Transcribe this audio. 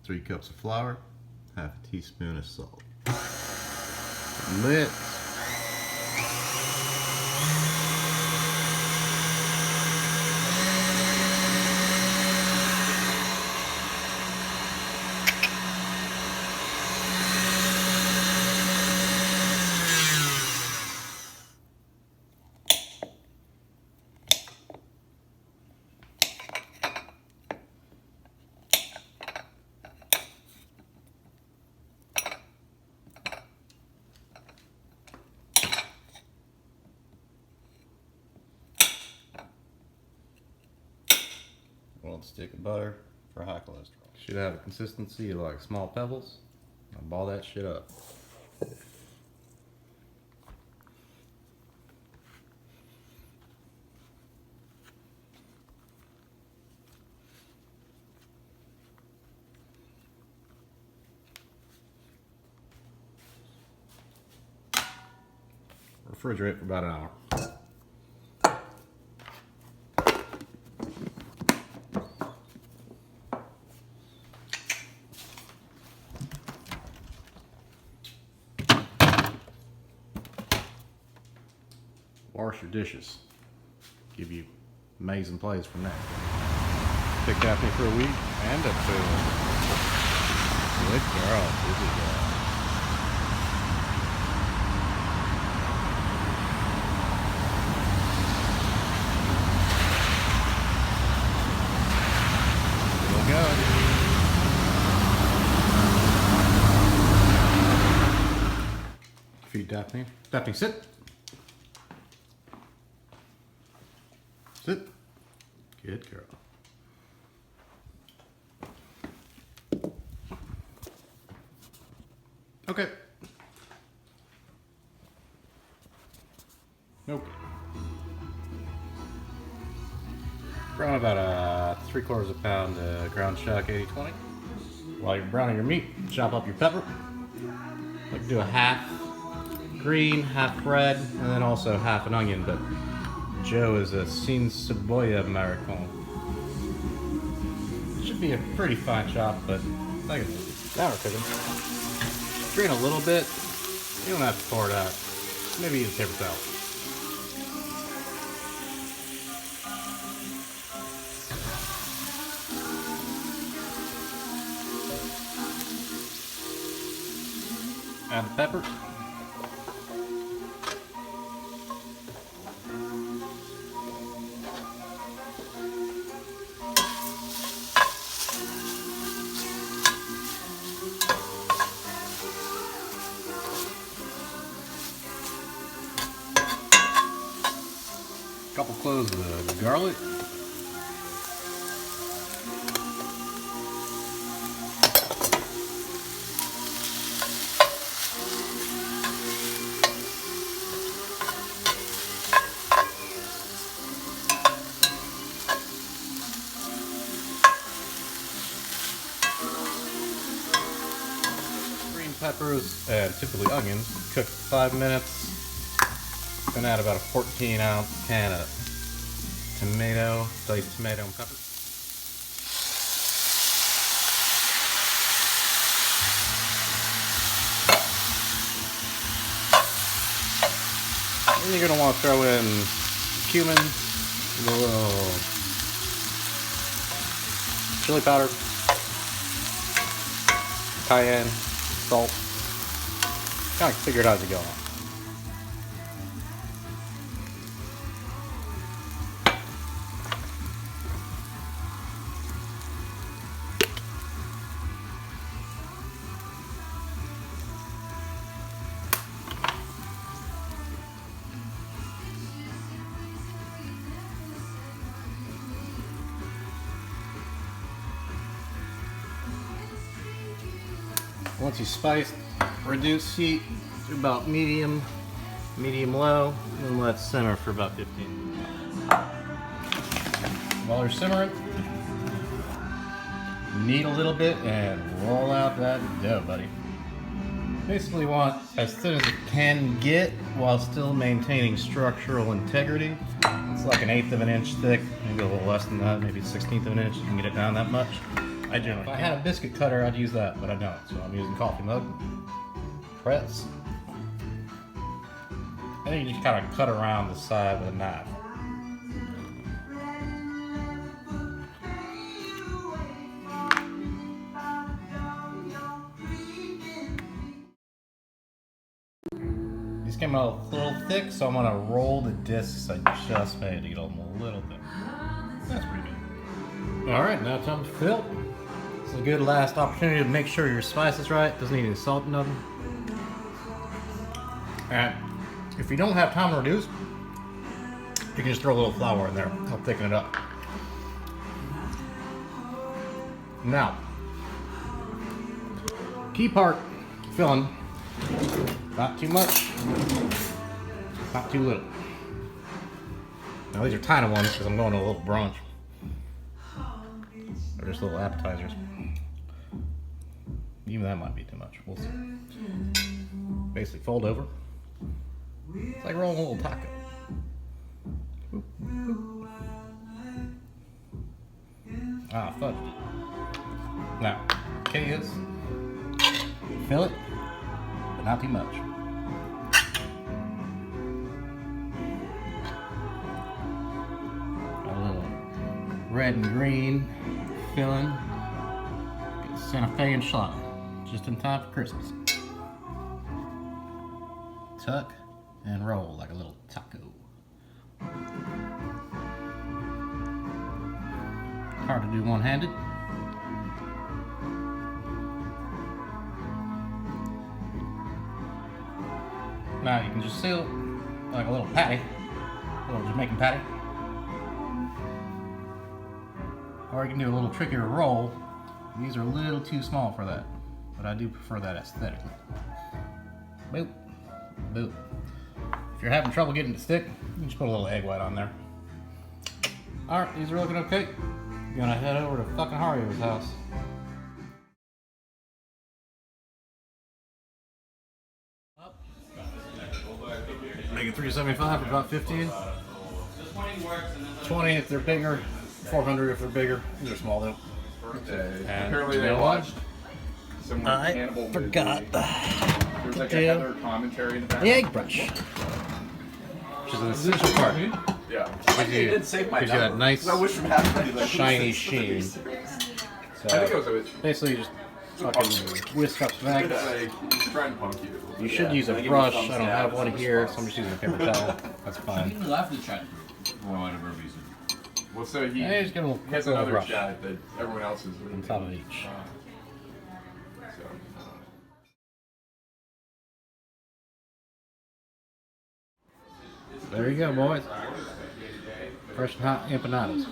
3 cups of flour, half a teaspoon of salt. Mix. One stick of butter for high cholesterol. Should have a consistency of like small pebbles. I'll ball that shit up. Refrigerate for about an hour. Wash your dishes. Give you amazing plays from that. Pick Daphne for a week and a food. Good girl, busy girl. Still going. Feed Daphne. Daphne, sit. Sit. Good girl. Okay. Okay. Brown about a 3/4 pound ground chuck 80/20. While you're browning your meat, chop up your pepper. Like do a half green, half red, and then also half an onion, but Joe is a sin cebolla maricon. Should be a pretty fine chop, but I can now we're cooking. Drain a little bit. You don't have to pour it out. Maybe use a paper towel. Add the pepper. Couple cloves of garlic. Green peppers and typically onions. Cook 5 minutes. Gonna add about a 14-ounce can of tomato, diced tomato and pepper. Then you're gonna want to throw in cumin, a little chili powder, cayenne, salt. Kind of figure it out as you go on. Once you spice, reduce heat to about medium low, and let it simmer for about 15 minutes. While they're simmering, knead a little bit and roll out that dough, buddy. Basically want as thin as it can get while still maintaining structural integrity. It's like 1/8 of an inch thick, maybe a little less than that, maybe 1/16 of an inch. You can get it down that much. I generally. If I had a biscuit cutter, I'd use that, but I don't. So I'm using coffee mug. Press. And then you just kind of cut around the side with a knife. These came out a little thick, so I'm gonna roll the discs I just made to get them a little thick. That's pretty good. All right, now it's time to fill. This is a good last opportunity to make sure your spice is right. Doesn't need any salt or nothing. And if you don't have time to reduce, you can just throw a little flour in there. I'll thicken it up. Now, key part, filling. Not too much, not too little. Now these are tiny ones because I'm going to a little brunch. They're just little appetizers. Even that might be too much. We'll see. Basically fold over. It's like rolling a little taco. Boop, boop. Ah, fudge. Now, key is fill it, but not too much. Got a little red and green filling. Get Santa Fe and shot just in time for Christmas. Tuck and roll like a little taco. Hard to do one-handed. Now you can just seal it like a little patty, a little Jamaican patty. Or you can do a little trickier roll. These are a little too small for that, but I do prefer that aesthetically. Boop, boop. If you're having trouble getting it to stick, you can just put a little egg white on there. Alright, these are looking okay. I'm gonna head over to fucking Hario's house. Make it $3.75 for about 15. 20 if they're bigger, 400 if they're bigger. These are small though. Apparently they watched some I forgot There's like a Heather commentary in the back. the egg brush, which is an essential part. Yeah. Gives you that nice shiny sheen. So I think it was basically just fucking whisk up the eggs. he's trying to punk you. You should use a brush. I don't have one here, so I'm just using a paper towel. That's fine. Even laugh at the chat for whatever reason. Well, so he Hey, just get a little has little another brush shot that everyone else is on top of each. So, There you go, boys. Fresh and hot empanadas.